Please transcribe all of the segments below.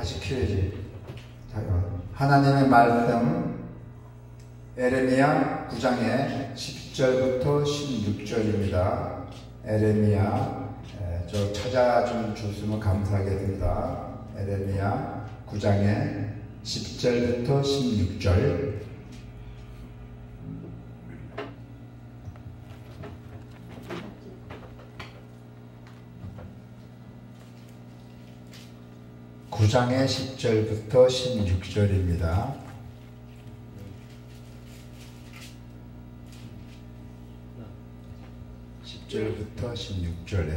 다시 켜야지. 하나님의 말씀 에레미야 9장의 10절부터 16절입니다. 에레미야, 저 찾아준 주시면 감사하겠습니다. 에레미야 9장의 10절부터 16절. 구장의 10절부터 16절입니다. (10절부터) 16절에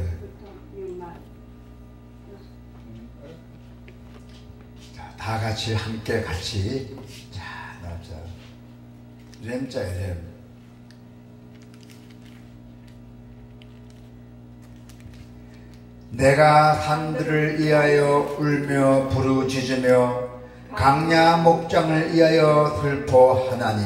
다 같이 함께 같이 렘자에 렘. 내가 산들을 위하여 울며 부르짖으며 강야 목장을 위하여 슬퍼하나니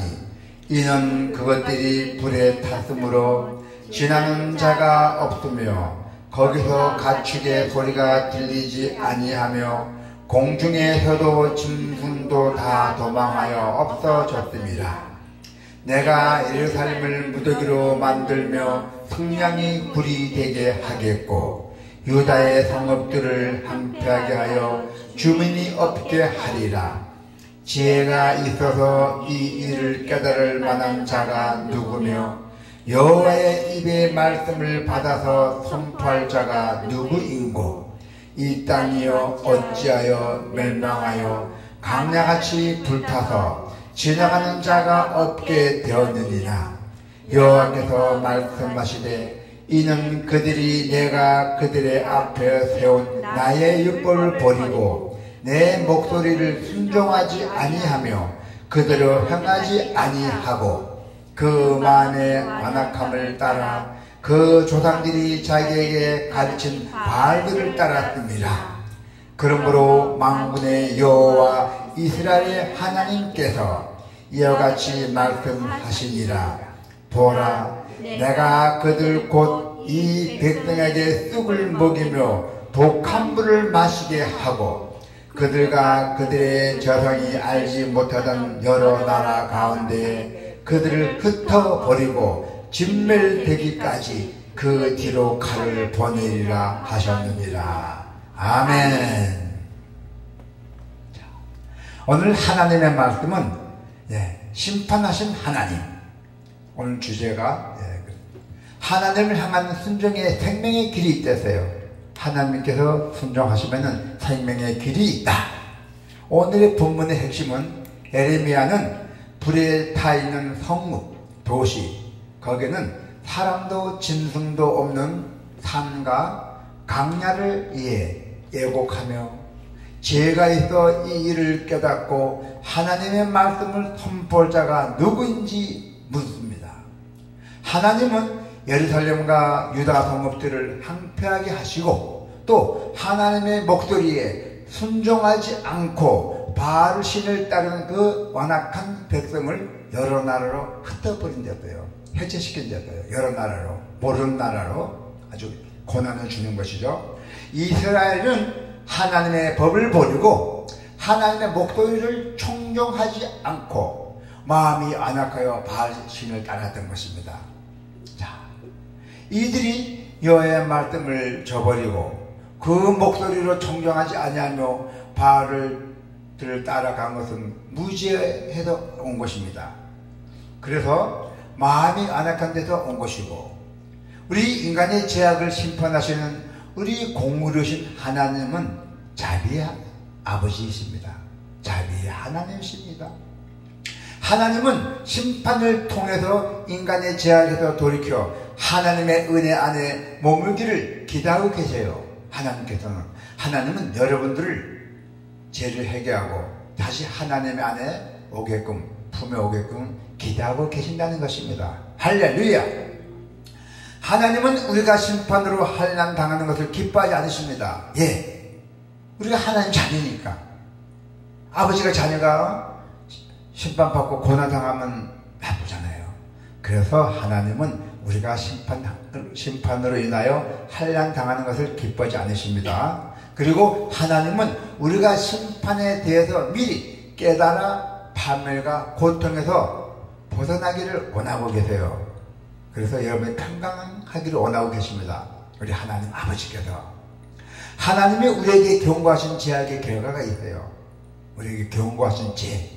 이는 그것들이 불에 탔으므로 지나는 자가 없으며 거기서 가축의 소리가 들리지 아니하며 공중에서도 짐승도 다 도망하여 없어졌습니다. 내가 예루살렘을 무더기로 만들며 승냥이 굴이 되게 하겠고 유다의 성읍들을 황폐하게 하여 주민이 없게 하리라. 지혜가 있어서 이 일을 깨달을 만한 자가 누구며 여호와의 입의 말씀을 받아서 선포할 자가 누구인고 이 땅이여 어찌하여 멸망하여 강야같이 불타서 지나가는 자가 없게 되었느니라. 여호와께서 말씀하시되 이는 그들이 내가 그들의 앞에 세운 나의 율법을 버리고 내 목소리를 순종하지 아니하며 그대로 행하지 아니하고 그 마음의 완악함을 따라 그 조상들이 자기에게 가르친 바알들을 따랐습니다. 그러므로 만군의 여호와 이스라엘의 하나님께서 이와 같이 말씀하시니라. 보라, 내가 그들 곧 이 백성에게 쑥을 먹이며 독한 물을 마시게 하고 그들과 그들의 저성이 알지 못하던 여러 나라 가운데 그들을 흩어버리고 진멸되기까지 그 뒤로 칼을 보내리라 하셨느니라. 아멘. 오늘 하나님의 말씀은 심판하신 하나님. 오늘 주제가 하나님을 향한 순종의 생명의 길이 있대서요. 하나님께서 순종하시면 생명의 길이 있다. 오늘의 본문의 핵심은 에레미야는 불에 타있는 성읍, 도시, 거기는 사람도 짐승도 없는 산과 강야를 위해 애곡하며 죄가 있어 이 일을 깨닫고 하나님의 말씀을 선포할 자가 누구인지 묻습니다. 하나님은 예루살렘과 유다 성읍들을 황폐하게 하시고 또 하나님의 목소리에 순종하지 않고 바알 신을 따르는 그 완악한 백성을 여러 나라로 흩어버린 데서요. 해체시킨 데서요. 여러 나라로, 모르는 나라로 아주 고난을 주는 것이죠. 이스라엘은 하나님의 법을 버리고 하나님의 목소리를 청종하지 않고 마음이 완악하여 바알 신을 따랐던 것입니다. 이들이 여호와의 말씀을 저버리고 그 목소리로 청종하지 아니하며 바알을 따라간 것은 무지해서 온 것입니다. 그래서 마음이 안악한 데서 온 것이고 우리 인간의 죄악을 심판하시는 우리 공의로우신 하나님은 자비의 아버지이십니다. 자비의 하나님이십니다. 하나님은 심판을 통해서 인간의 죄악에서 돌이켜 하나님의 은혜 안에 머물기를 기다리고 계세요. 하나님은 여러분들을 죄를 해결하고 다시 하나님 안에 오게끔, 품에 오게끔 기다리고 계신다는 것입니다. 할렐루야. 하나님은 우리가 심판으로 환난 당하는 것을 기뻐하지 않으십니다. 우리가 하나님 자녀니까. 아버지가 자녀가 심판받고 고난당하면 나쁘잖아요. 그래서 하나님은 우리가 심판으로 인하여 환난 당하는 것을 기뻐하지 않으십니다. 그리고 하나님은 우리가 심판에 대해서 미리 깨달아 파멸과 고통에서 벗어나기를 원하고 계세요. 그래서 여러분이 평강하기를 원하고 계십니다. 우리 하나님 아버지께서. 하나님이 우리에게 경고하신 제약의 결과가 있어요. 우리에게 경고하신 제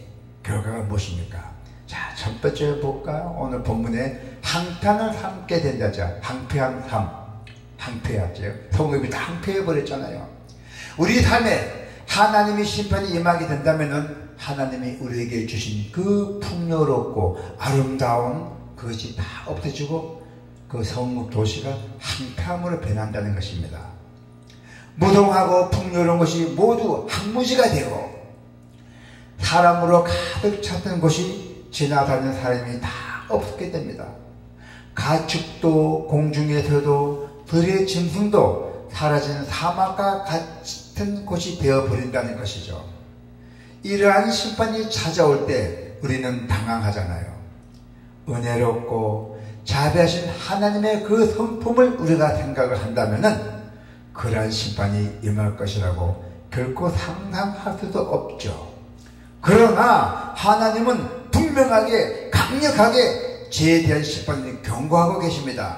결과가 무엇입니까? 자, 첫 번째 볼까요? 오늘 본문에 항편을 삼게 된다죠. 항폐한 삶. 항폐하죠. 성읍이 다 항폐해버렸잖아요. 우리 삶에 하나님이 심판이 임하게 된다면은 하나님이 우리에게 주신 그 풍요롭고 아름다운 그것이 다 없어지고 그 성읍 도시가 항폐함으로 변한다는 것입니다. 무동하고 풍요로운 것이 모두 항무지가 되고 사람으로 가득 찼던 곳이 지나다니는 사람이 다 없게 됩니다. 가축도 공중에서도 들의 짐승도 사라지는 사막과 같은 곳이 되어버린다는 것이죠. 이러한 심판이 찾아올 때 우리는 당황하잖아요. 은혜롭고 자비하신 하나님의 그 성품을 우리가 생각을 한다면은 그러한 심판이 임할 것이라고 결코 상상할 수도 없죠. 그러나 하나님은 분명하게 강력하게 죄에 대한 심판을 경고하고 계십니다.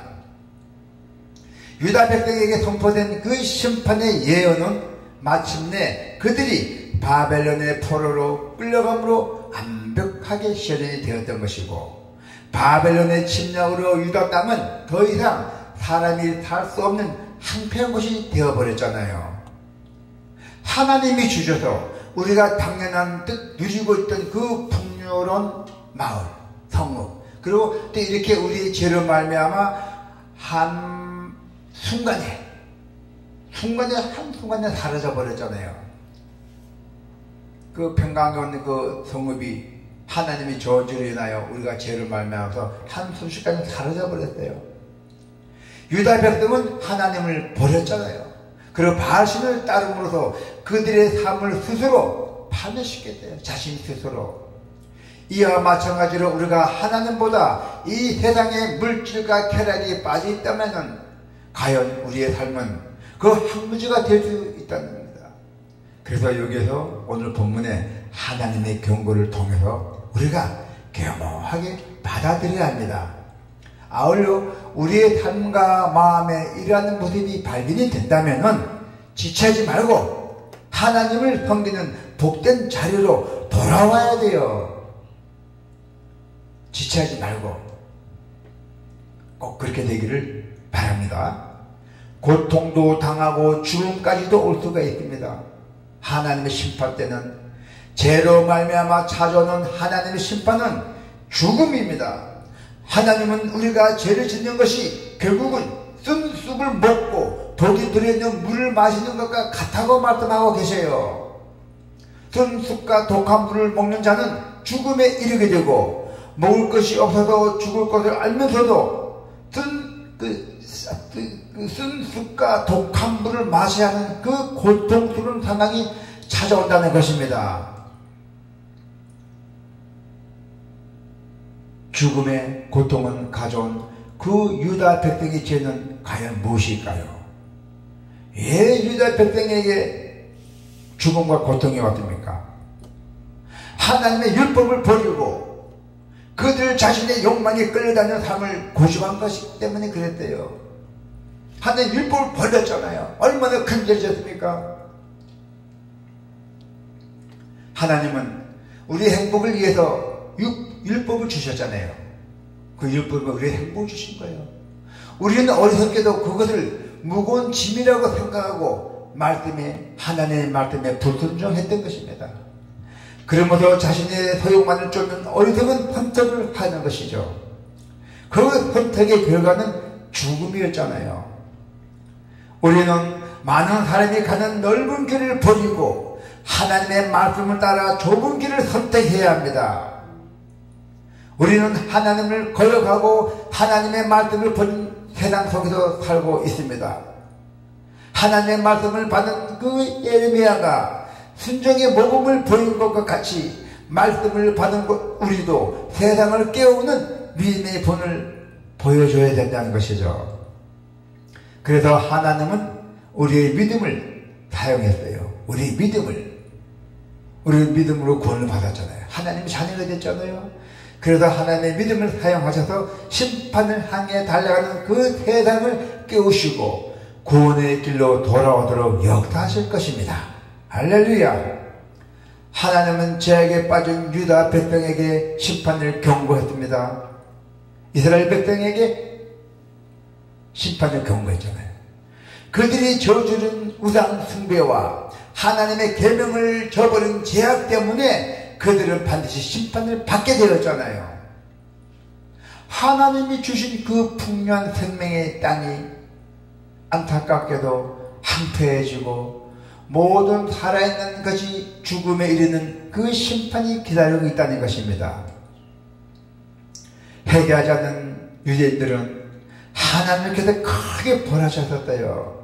유다 백성에게 선포된 그 심판의 예언은 마침내 그들이 바벨론의 포로로 끌려감으로 완벽하게 실현이 되었던 것이고 바벨론의 침략으로 유다 땅은 더 이상 사람이 살 수 없는 항폐한 곳이 되어버렸잖아요. 하나님이 주셔서 우리가 당연한 듯 누리고 있던 그 풍요로운 마을, 성읍, 그리고 또 이렇게 우리의 죄로 말미암아 한순간에 사라져 버렸잖아요. 그 평강한 그 성읍이 하나님이 저주로 인하여 우리가 죄를 말미암아서 한순간에 사라져 버렸어요. 유다 백성은 하나님을 버렸잖아요. 그리고 바알신을 따름으로써 그들의 삶을 스스로 파멸시켰어요. 자신 스스로. 이와 마찬가지로 우리가 하나님보다 이 세상의 물질과 쾌락이 빠져 있다면 과연 우리의 삶은 그 항무지가 될 수 있다는 겁니다. 그래서 여기에서 오늘 본문에 하나님의 경고를 통해서 우리가 겸허하게 받아들여야 합니다. 아울러 우리의 삶과 마음에 이러한 모습이 발견이 된다면 지체하지 말고 하나님을 섬기는 복된 자리로 돌아와야 돼요. 지체하지 말고 꼭 그렇게 되기를 바랍니다. 고통도 당하고 죽음까지도 올 수가 있습니다. 하나님의 심판 때는 죄로 말미암아 찾아오는 하나님의 심판은 죽음입니다. 하나님은 우리가 죄를 짓는 것이 결국은 쓴 쑥을 먹고 독이 들어있는 물을 마시는 것과 같다고 말씀하고 계세요. 쓴 쑥과 독한 물을 먹는 자는 죽음에 이르게 되고 먹을 것이 없어서 죽을 것을 알면서도 쓴 쑥과 독한 물을 마셔야 하는 그 고통스러운 상황이 찾아온다는 것입니다. 죽음의 고통은 가져온 그 유다 백성의 죄는 과연 무엇일까요? 왜 유다 백성에게 죽음과 고통이 왔습니까? 하나님의 율법을 버리고 그들 자신의 욕망에 끌려다니는 삶을 고집한 것이기 때문에 그랬대요. 하나님 율법을 버렸잖아요. 얼마나 큰 죄를 졌습니까? 하나님은 우리 행복을 위해서 율법을 주셨잖아요. 그 율법은 우리의 행복을 주신 거예요. 우리는 어리석게도 그것을 무거운 짐이라고 생각하고 하나님의 말씀에 불순종했던 것입니다. 그러면서 자신의 소욕만을 쫓는 어리석은 선택을 하는 것이죠. 그 선택의 결과는 죽음이었잖아요. 우리는 많은 사람이 가는 넓은 길을 버리고 하나님의 말씀을 따라 좁은 길을 선택해야 합니다. 우리는 하나님을 거역하고 하나님의 말씀을 버린 세상 속에서 살고 있습니다. 하나님의 말씀을 받은 그 예레미야가 순종의 모범을 보인 것과 같이 말씀을 받은 우리도 세상을 깨우는 믿음의 본을 보여줘야 된다는 것이죠. 그래서 하나님은 우리의 믿음을 사용했어요. 우리 믿음으로 구원을 받았잖아요. 하나님의 자녀가 됐잖아요. 그래서 하나님의 믿음을 사용하셔서 심판을 향해 달려가는 그 세상을 깨우시고 구원의 길로 돌아오도록 역사하실 것입니다. 할렐루야. 하나님은 죄악에 빠진 유다 백성에게 심판을 경고했습니다. 이스라엘 백성에게 심판을 경고했잖아요. 그들이 저지른 우상 숭배와 하나님의 계명을 저버린 죄악 때문에 그들은 반드시 심판을 받게 되었잖아요. 하나님이 주신 그 풍요한 생명의 땅이 안타깝게도 황폐해지고 모든 살아있는 것이 죽음에 이르는 그 심판이 기다리고 있다는 것입니다. 회개하지 않는 유대인들은 하나님께서 크게 벌하셨었대요.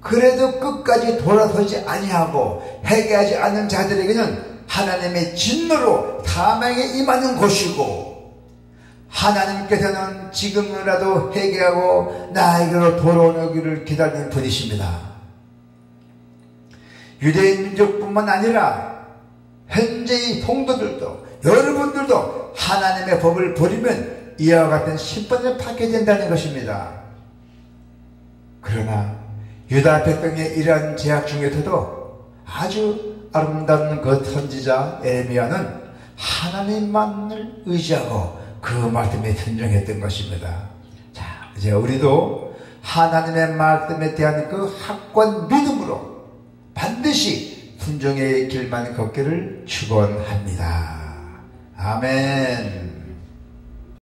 그래도 끝까지 돌아서지 아니하고 회개하지 않는 자들에게는 하나님의 진노로 사망에 임하는 곳이고, 하나님께서는 지금이라도 회개하고 나에게로 돌아오기를 기다리는 분이십니다. 유대인 민족뿐만 아니라 현재의 성도들도, 여러분들도 하나님의 법을 버리면 이와 같은 심판을 받게 된다는 것입니다. 그러나 유다 백성의 이러한 죄악 중에서도 아주 아름다운 그 선지자 에레미야는 하나님만을 의지하고 그 말씀에 순종했던 것입니다. 자, 이제 우리도 하나님의 말씀에 대한 그 확고한 믿음으로 반드시 순종의 길만 걷기를 축원합니다. 아멘.